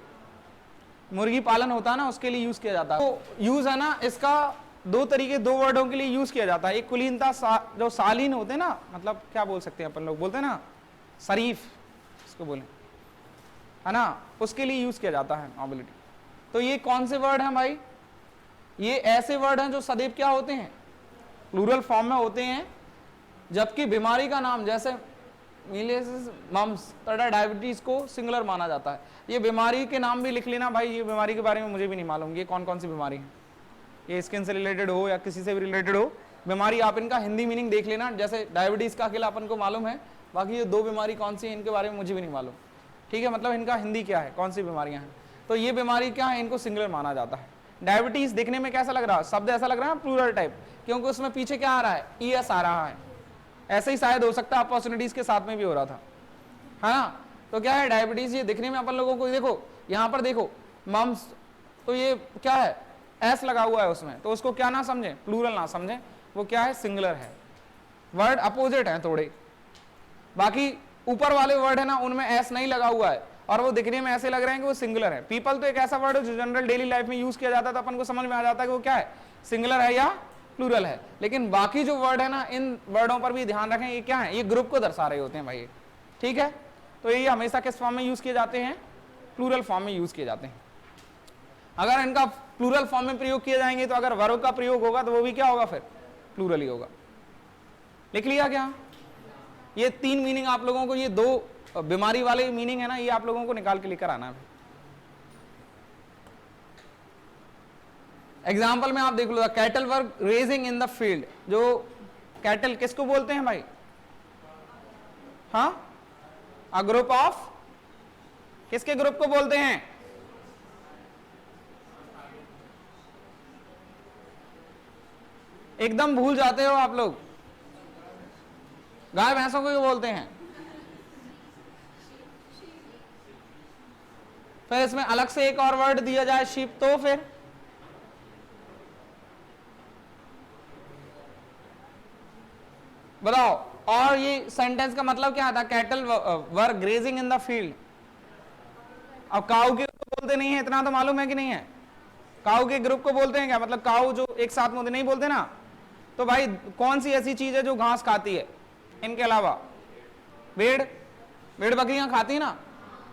मुर्गी पालन होता है ना उसके लिए यूज किया जाता है। तो यूज है ना इसका दो तरीके, दो वर्डों के लिए यूज किया जाता है, एक कुलीनता जो सालीन होते हैं ना, मतलब क्या बोल सकते हैं अपन लोग, बोलते हैं ना शरीफ, इसको बोले है ना, उसके लिए यूज किया जाता है नॉबिलिटी। तो ये कौन से वर्ड हैं भाई, ये ऐसे वर्ड हैं जो सदैव क्या होते हैं, प्लूरल फॉर्म में होते हैं, जबकि बीमारी का नाम जैसे मिलेसिस, मम्स तथा डायबिटीज को सिंगुलर माना जाता है। ये बीमारी के नाम भी लिख लेना भाई, ये बीमारी के बारे में मुझे भी नहीं मालूम ये कौन कौन सी बीमारी है, ये स्किन से रिलेटेड हो या किसी से भी रिलेटेड हो बीमारी, आप इनका हिंदी मीनिंग देख लेना, जैसे डायबिटीज का अकेला अपन को मालूम है, बाकी ये दो बीमारी कौन सी है इनके बारे में मुझे भी नहीं मालूम, ठीक है, मतलब इनका हिंदी क्या है, कौन सी बीमारियां हैं, तो ये बीमारी क्या है, इनको सिंगुलर माना जाता है। डायबिटीज देखने में कैसा लग रहा है, शब्द ऐसा लग रहा है प्लूरल टाइप, क्योंकि उसमें पीछे क्या आ रहा है, ईएस आ रहा है, ऐसे ही शायद हो सकता है अपॉर्चुनिटीज के साथ में भी हो रहा था, है ना। तो क्या है डायबिटीज, ये दिखने में अपन लोगों को, देखो यहाँ पर देखो मम्स, तो ये क्या है, एस लगा हुआ है उसमें, तो उसको क्या ना समझे, प्लूरल ना समझे, वो क्या है, सिंगुलर है, वर्ड अपोजिट है थोड़े। बाकी ऊपर वाले वर्ड है ना उनमें एस नहीं लगा हुआ है और वो दिखने में ऐसे लग रहे हैं कि वो सिंगुलर है। पीपल तो एक ऐसा वर्ड है जो जनरल डेली लाइफ में यूज किया जाता है, तो अपन को समझ में आ जाता है कि वो क्या है, सिंगुलर है या प्लूरल है। लेकिन बाकी जो वर्ड है ना, इन वर्डों पर भी ध्यान रखें, ये क्या है, ये ग्रुप को दर्शा रहे होते हैं भाई, ठीक है। तो ये हमेशा किस फॉर्म में यूज किए जाते हैं, प्लूरल फॉर्म में यूज किए जाते हैं। अगर इनका प्लूरल फॉर्म में प्रयोग किए जाएंगे तो अगर वर्ब का प्रयोग होगा तो वो भी क्या होगा, फिर प्लूरल ही होगा। लिख लिया क्या, ये तीन मीनिंग आप लोगों को, ये दो बीमारी वाले मीनिंग है ना, ये आप लोगों को निकाल के लेकर आना है। एग्जाम्पल में आप देख लो, cattle were raising in the field, जो कैटल किसको बोलते हैं भाई, हाँ, अ ग्रुप ऑफ, किसके ग्रुप को बोलते हैं, एकदम भूल जाते हो आप लोग, गाय भैंसों को बोलते हैं, फिर इसमें अलग से एक और वर्ड दिया जाए शीप, तो फिर बताओ। और ये सेंटेंस का मतलब क्या था? Cattle were grazing in the field. अब काऊ के ग्रुप को बोलते नहीं है, इतना तो मालूम है कि नहीं है? काऊ के ग्रुप को बोलते हैं क्या? मतलब काऊ जो एक साथ में होते नहीं बोलते ना। तो भाई कौन सी ऐसी चीज है जो घास खाती है इनके अलावा? भेड़, भेड़ बकरियां खाती ना,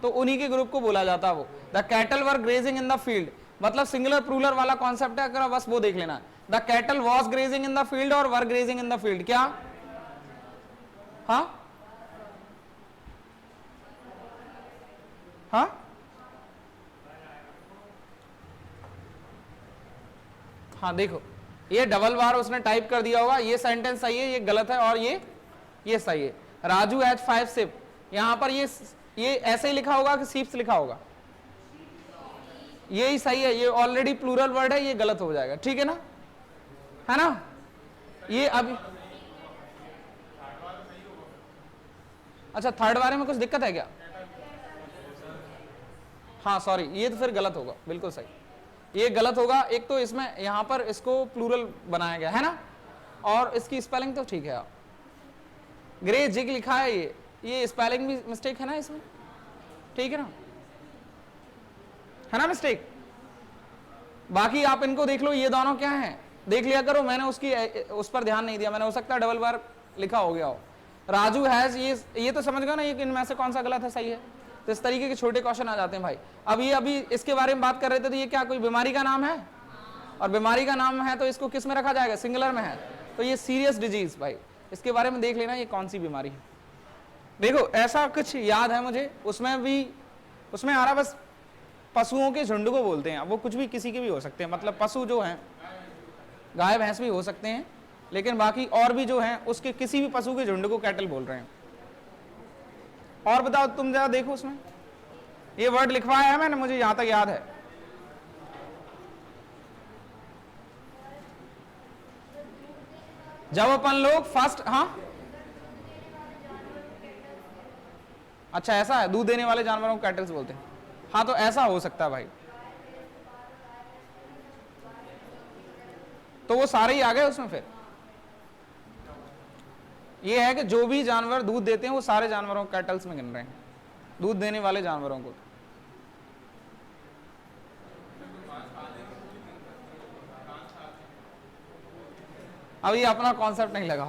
तो उन्हीं के ग्रुप को बोला जाता है वो। The cattle were grazing in the field, मतलब सिंगुलर प्लूरल वाला कॉन्सेप्ट है, अगर बस वो देख लेना। The cattle was grazing in the field और वर ग्रेजिंग इन द फील्ड, क्या? हाँ हाँ हाँ, देखो ये डबल बार उसने टाइप कर दिया होगा, ये सेंटेंस सही है, ये गलत है, और ये सही है। राजू हैज 5 शिप, यहां पर ये ऐसे ही लिखा होगा कि सीप्स लिखा होगा? ये ही सही है, ये ऑलरेडी प्लूरल वर्ड है, ये गलत हो जाएगा, ठीक है ना? ये अभी अच्छा, थर्ड वाले में कुछ दिक्कत है क्या? हाँ सॉरी, ये तो फिर गलत होगा, बिल्कुल सही, ये गलत होगा। एक तो इसमें यहां पर इसको प्लूरल बनाया गया है ना, और इसकी स्पेलिंग तो ठीक है, ग्रे जिग लिखा है, ये स्पेलिंग भी मिस्टेक है ना इसमें, ठीक है ना मिस्टेक। बाकी आप इनको देख लो, ये दोनों क्या है देख लिया करो, मैंने उस पर ध्यान नहीं दिया, मैंने हो सकता है डबल बार लिखा हो गया हो। राजू हैज, ये तो समझ गया ना, ये इनमें से कौन सा गलत है सही है? तो इस तरीके के छोटे क्वेश्चन आ जाते हैं भाई। अभी इसके बारे में बात कर रहे थे, तो ये क्या कोई बीमारी का नाम है? और बीमारी का नाम है तो इसको किस में रखा जाएगा? सिंगुलर में है, तो ये सीरियस डिजीज भाई, इसके बारे में देख लेना ये कौन सी बीमारी है। देखो ऐसा कुछ याद है मुझे, उसमें आ रहा, बस पशुओं के झुंड को बोलते हैं। अब वो कुछ भी किसी के भी हो सकते हैं, मतलब पशु जो हैं गाय भैंस भी हो सकते हैं, लेकिन बाकी और भी जो हैं उसके किसी भी पशु के झुंड को कैटल बोल रहे हैं। और बताओ तुम जरा देखो, उसमें ये वर्ड लिखवाया है मैंने, मुझे यहां तक याद है। जब अपन लोग फर्स्ट, हाँ अच्छा ऐसा है, दूध देने वाले जानवरों को कैटल्स बोलते हैं। हाँ तो ऐसा हो सकता है भाई, तो वो सारे ही आ गए उसमें। फिर ये है कि जो भी जानवर दूध देते हैं वो सारे जानवरों को कैटल्स में गिन रहे हैं, दूध देने वाले जानवरों को। अब ये अपना कॉन्सेप्ट नहीं लगा।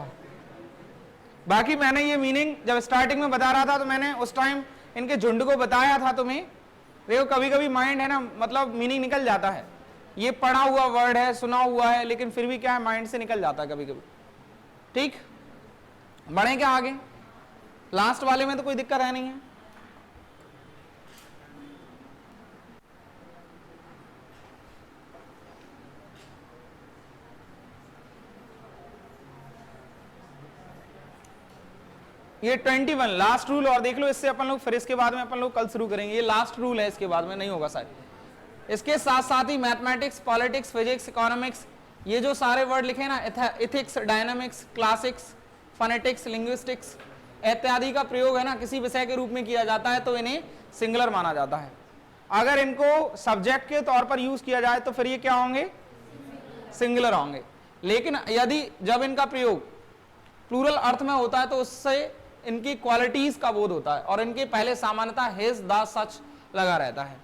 बाकी मैंने ये मीनिंग जब स्टार्टिंग में बता रहा था तो मैंने उस टाइम इनके झुंड को बताया था तुम्हें। देखो कभी कभी माइंड है ना, मतलब मीनिंग निकल जाता है, ये पढ़ा हुआ वर्ड है, सुना हुआ है, लेकिन फिर भी क्या है, माइंड से निकल जाता है कभी कभी। ठीक, बढ़े क्या आगे? लास्ट वाले में तो कोई दिक्कत है नहीं है। ये 21 लास्ट रूल, और देख लो इससे अपन लोग फिर इसके बाद में अपन लोग कल शुरू करेंगे। ये लास्ट रूल है, इसके बाद में नहीं होगा शायद। इसके साथ साथ ही मैथमेटिक्स, पॉलिटिक्स, फिजिक्स, इकोनॉमिक्स, ये जो सारे वर्ड लिखे ना, ethics, dynamics, classics, phonetics, linguistics इत्यादि का प्रयोग है ना किसी विषय के रूप में किया जाता है तो इन्हें सिंगुलर माना जाता है। अगर इनको सब्जेक्ट के तौर पर यूज किया जाए तो फिर ये क्या होंगे? सिंगुलर होंगे। लेकिन यदि जब इनका प्रयोग प्लूरल अर्थ में होता है तो उससे इनकी क्वालिटीज का बोध होता है, और इनके पहले सामान्यतः हिज, द, सच लगा रहता है।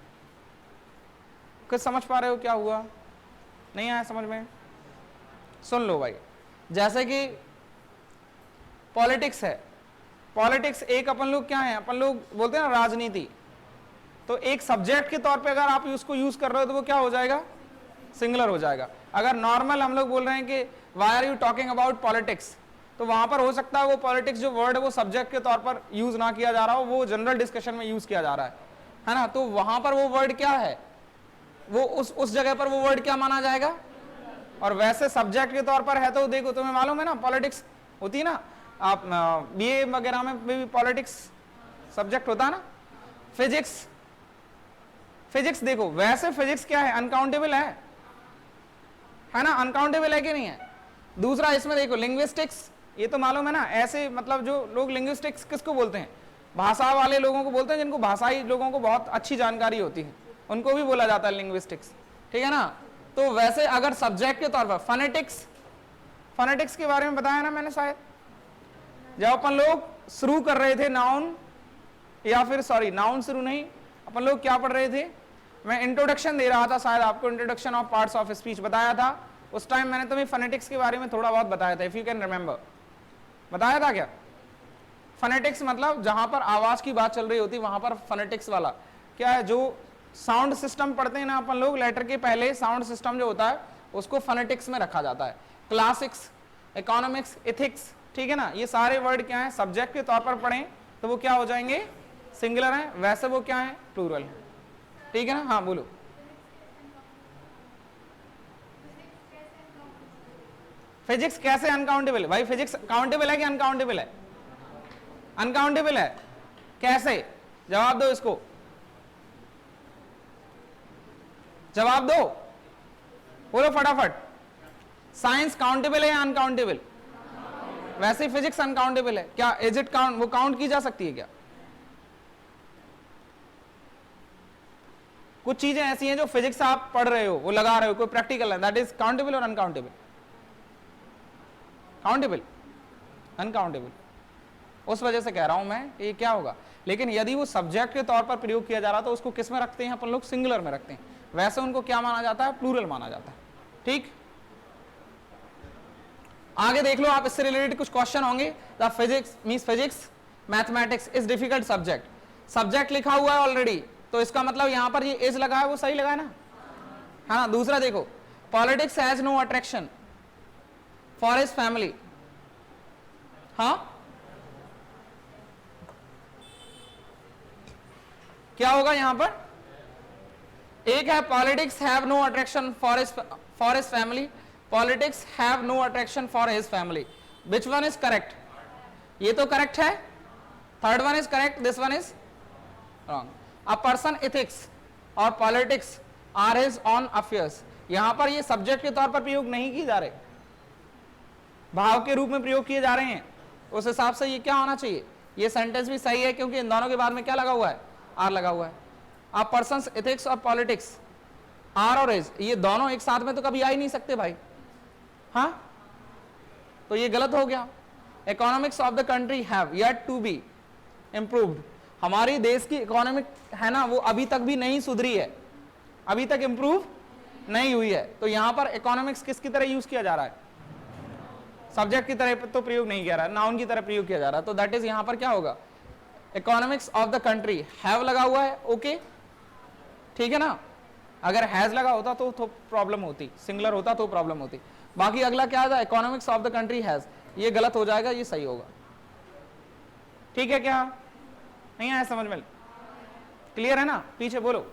कुछ समझ पा रहे हो क्या हुआ? नहीं आया समझ में? सुन लो भाई, जैसे कि पॉलिटिक्स है, पॉलिटिक्स एक अपन लोग क्या है, अपन लोग बोलते हैं ना राजनीति, तो एक सब्जेक्ट के तौर पे अगर आप उसको यूज कर रहे हो तो वो क्या हो जाएगा? सिंगुलर हो जाएगा। अगर नॉर्मल हम लोग बोल रहे हैं कि why are you talking about politics, तो वहां पर हो सकता है वो पॉलिटिक्स जो वर्ड है वो सब्जेक्ट के तौर पर यूज ना किया जा रहा हो, वो जनरल डिस्कशन में यूज किया जा रहा है ना, तो वहां पर वो वर्ड क्या है, वो उस जगह पर वो वर्ड क्या माना जाएगा। और वैसे सब्जेक्ट के तौर पर है तो देखो तुम्हें मालूम है ना, पॉलिटिक्स होती है ना, आप बीए वगैरह में भी पॉलिटिक्स सब्जेक्ट होता है ना। फिजिक्स, फिजिक्स देखो वैसे फिजिक्स क्या है, अनकाउंटेबल है ना, अनकाउंटेबल है कि नहीं है। दूसरा इसमें देखो लिंग्विस्टिक्स, ये तो मालूम है ना, ऐसे मतलब जो लोग लिंग्विस्टिक्स किसको बोलते हैं, भाषा वाले लोगों को बोलते हैं, जिनको भाषाई लोगों को बहुत अच्छी जानकारी होती है, उनको भी बोला जाता है लिंग्विस्टिक्स, ठीक है ना। तो वैसे अगर सब्जेक्ट के तौर पर फोनेटिक्स, फोनेटिक्स के बारे में बताया ना मैंने शायद, जब अपन लोग शुरू कर रहे थे नाउन, या फिर सॉरी नाउन शुरू नहीं, अपन लोग क्या पढ़ रहे थे, मैं इंट्रोडक्शन दे रहा था शायद आपको, introduction of parts of speech बताया था। उस टाइम मैंने तुम्हें फोनेटिक्स के बारे में थोड़ा बहुत बताया था, इफ यू कैन रिमेंबर, बताया था क्या। फोनेटिक्स मतलब जहां पर आवाज की बात चल रही होती वहां पर फोनेटिक्स वाला क्या है, जो साउंड सिस्टम पढ़ते हैं ना अपन लोग, लेटर के पहले साउंड सिस्टम जो होता है उसको फोनेटिक्स में रखा जाता है। क्लासिक्स, इकोनॉमिक्स, एथिक्स, ठीक है ना, ये सारे वर्ड क्या है, सब्जेक्ट के तौर पर पढ़ें तो वो क्या हो जाएंगे, सिंगुलर है, वैसे वो क्या है, प्लूरल है, ठीक है ना। हाँ बोलो। फिजिक्स कैसे अनकाउंटेबल है भाई, फिजिक्स काउंटेबल है कि अनकाउंटेबल है, अनकाउंटेबल है, कैसे, जवाब दो इसको, जवाब दो, बोलो फटाफट। साइंस काउंटेबल है या अनकाउंटेबल, वैसे फिजिक्स अनकाउंटेबल है क्या, इज इट काउंट, वो काउंट की जा सकती है क्या। कुछ चीजें ऐसी हैं जो फिजिक्स आप पढ़ रहे हो, वो लगा रहे हो, कोई प्रैक्टिकल है, दैट इज काउंटेबल और अनकाउंटेबल, काउंटेबल, अनकाउंटेबल। उस वजह से कह रहा हूं मैं कि ये क्या होगा, लेकिन यदि वो सब्जेक्ट के तौर पर प्रयोग किया जा रहा तो उसको किस में रखते हैं अपन लोग, सिंगुलर में रखते हैं, वैसे उनको क्या माना जाता है, प्लूरल माना जाता है, ठीक। आगे देख लो आप, इससे रिलेटेड कुछ क्वेश्चन होंगे। The physics means physics mathematics is difficult subject, subject लिखा हुआ है ऑलरेडी, तो इसका मतलब यहां पर ये इज लगा है, वो सही लगा है ना, हाँ। दूसरा देखो, politics has no attraction for his family, हाँ क्या होगा यहां पर, एक है politics have no attraction for his family, politics have no attraction for his family, which one is correct, ये तो करेक्ट है, third one is correct, this one is wrong. A person ethics और politics are his own affairs, यहां पर ये subject के तौर पर प्रयोग नहीं किए जा रहे, भाव के रूप में प्रयोग किए जा रहे हैं, उस हिसाब से ये क्या होना चाहिए, ये सेंटेंस भी सही है, क्योंकि इन दोनों के बाद में क्या लगा हुआ है, आर लगा हुआ है। अ पर्सन एथिक्स और पॉलिटिक्स, आर और इज, ये दोनों एक साथ में तो कभी आ ही नहीं सकते भाई, हाँ, तो ये गलत हो गया। Economics of the country have yet to be improved, हमारी देश की इकोनॉमिक है ना, वो अभी तक भी नहीं सुधरी है, अभी तक इंप्रूव नहीं हुई है, तो यहां पर इकोनॉमिक्स किसकी तरह यूज किया जा रहा है, सब्जेक्ट की तरह तो प्रयोग नहीं किया रहा है, नाउन की तरह प्रयोग किया जा रहा है, तो दैट इज यहां पर क्या होगा, economics of the country, have लगा हुआ है, ओके, ठीक है ना। अगर हैज लगा होता तो प्रॉब्लम होती, सिंगुलर होता तो प्रॉब्लम होती। बाकी अगला क्या था, economics of the country has, ये गलत हो जाएगा, ये सही होगा, ठीक है क्या, नहीं आया समझ में, क्लियर है ना, पीछे बोलो।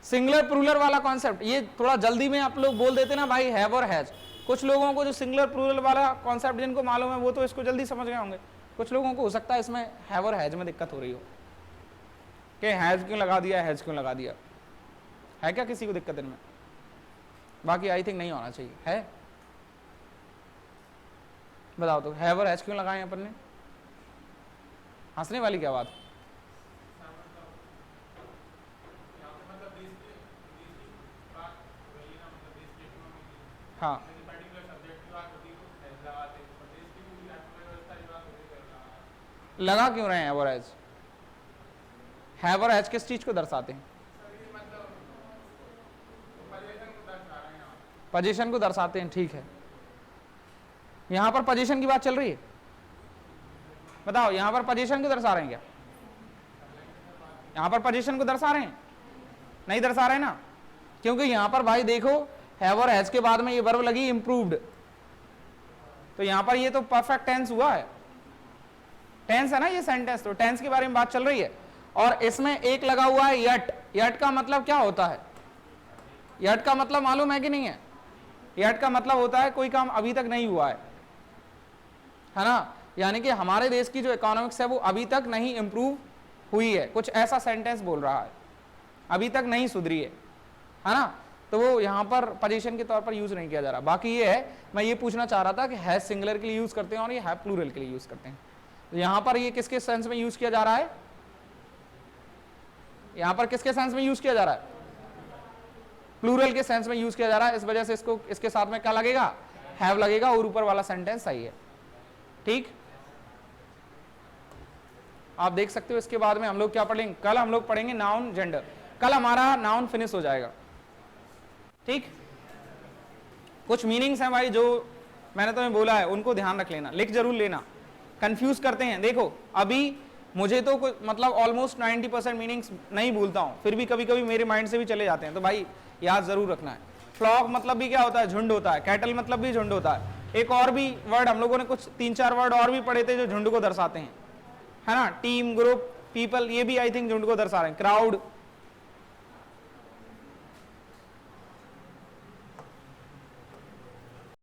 सिंगुलर प्लूरल वाला कॉन्सेप्ट, ये थोड़ा जल्दी में आप लोग बोल देते ना भाई, हैव और हैज, कुछ लोगों को जो सिंगुलर प्लूरल वाला कॉन्सेप्ट जिनको मालूम है वो तो इसको जल्दी समझ गए होंगे, कुछ लोगों को हो सकता है इसमें हैव और हैज में दिक्कत हो रही हो, कि हैज क्यों लगा दिया, हैज क्यों लगा दिया, है क्या किसी को दिक्कत इनमें, बाकी आई थिंक नहीं होना चाहिए, है बताओ तो, हैव और हैज क्यों लगाए अपन ने, हंसने वाली क्या बात, हाँ लगा क्यों रहे हैं हैव और हैज, हैव और हैज किस चीज को दर्शाते हैं, पोजीशन को दर्शाते हैं, ठीक है। यहां पर पोजीशन की बात चल रही है, बताओ यहां पर पोजीशन को दर्शा रहे हैं क्या, यहां पर पोजीशन को दर्शा रहे हैं, नहीं दर्शा रहे ना, क्योंकि यहां पर भाई देखो हैव और हैज के बाद में ये वर्ब लगी इंप्रूव्ड, तो यहां पर ये तो परफेक्ट टेंस हुआ है, टेंस है ना ये सेंटेंस, तो टेंस के बारे में बात चल रही है। और इसमें एक लगा हुआ है यट, यट का मतलब क्या होता है, यट का मतलब मालूम है कि नहीं है, यट का मतलब होता है कोई काम अभी तक नहीं हुआ है ना, यानी कि हमारे देश की जो इकोनॉमिक्स है वो अभी तक नहीं इंप्रूव हुई है, कुछ ऐसा सेंटेंस बोल रहा है, अभी तक नहीं सुधरी है ना, तो वो यहां पर पोजीशन के तौर पर यूज नहीं किया जा रहा। बाकी ये है, मैं ये पूछना चाह रहा था कि हैज सिंगुलर के लिए यूज करते हैं और ये हैव प्लूरल के लिए यूज करते हैं, यहां पर ये किसके सेंस में यूज किया जा रहा है, यहां पर किसके सेंस में यूज किया जा रहा है, प्लूरल के सेंस में यूज किया जा रहा है, इस वजह से इसको इसके साथ में क्या लगेगा, हैव लगेगा, और ऊपर वाला सेंटेंस सही है। ठीक, आप देख सकते हो। इसके बाद में हम लोग क्या पढ़ेंगे, कल हम लोग पढ़ेंगे नाउन जेंडर, कल हमारा नाउन फिनिश हो जाएगा। ठीक, कुछ मीनिंग्स हैं भाई जो मैंने तुम्हें बोला है, उनको ध्यान रख लेना, लिख जरूर लेना, कंफ्यूज करते हैं। देखो अभी मुझे तो मतलब ऑलमोस्ट 90% मीनिंग्स नहीं भूलता हूं, फिर भी कभी कभी मेरे माइंड से भी चले जाते हैं, तो भाई याद जरूर रखना है। फ्लॉक मतलब भी क्या होता है, झुंड होता है। कैटल मतलब भी झुंड होता है। एक और भी वर्ड हम लोगों ने कुछ 3-4 वर्ड और भी पढ़े थे जो झुंड को दर्शाते हैं, है ना, टीम, ग्रुप, पीपल, ये भी आई थिंक झुंड को दर्शा रहे हैं। क्राउड,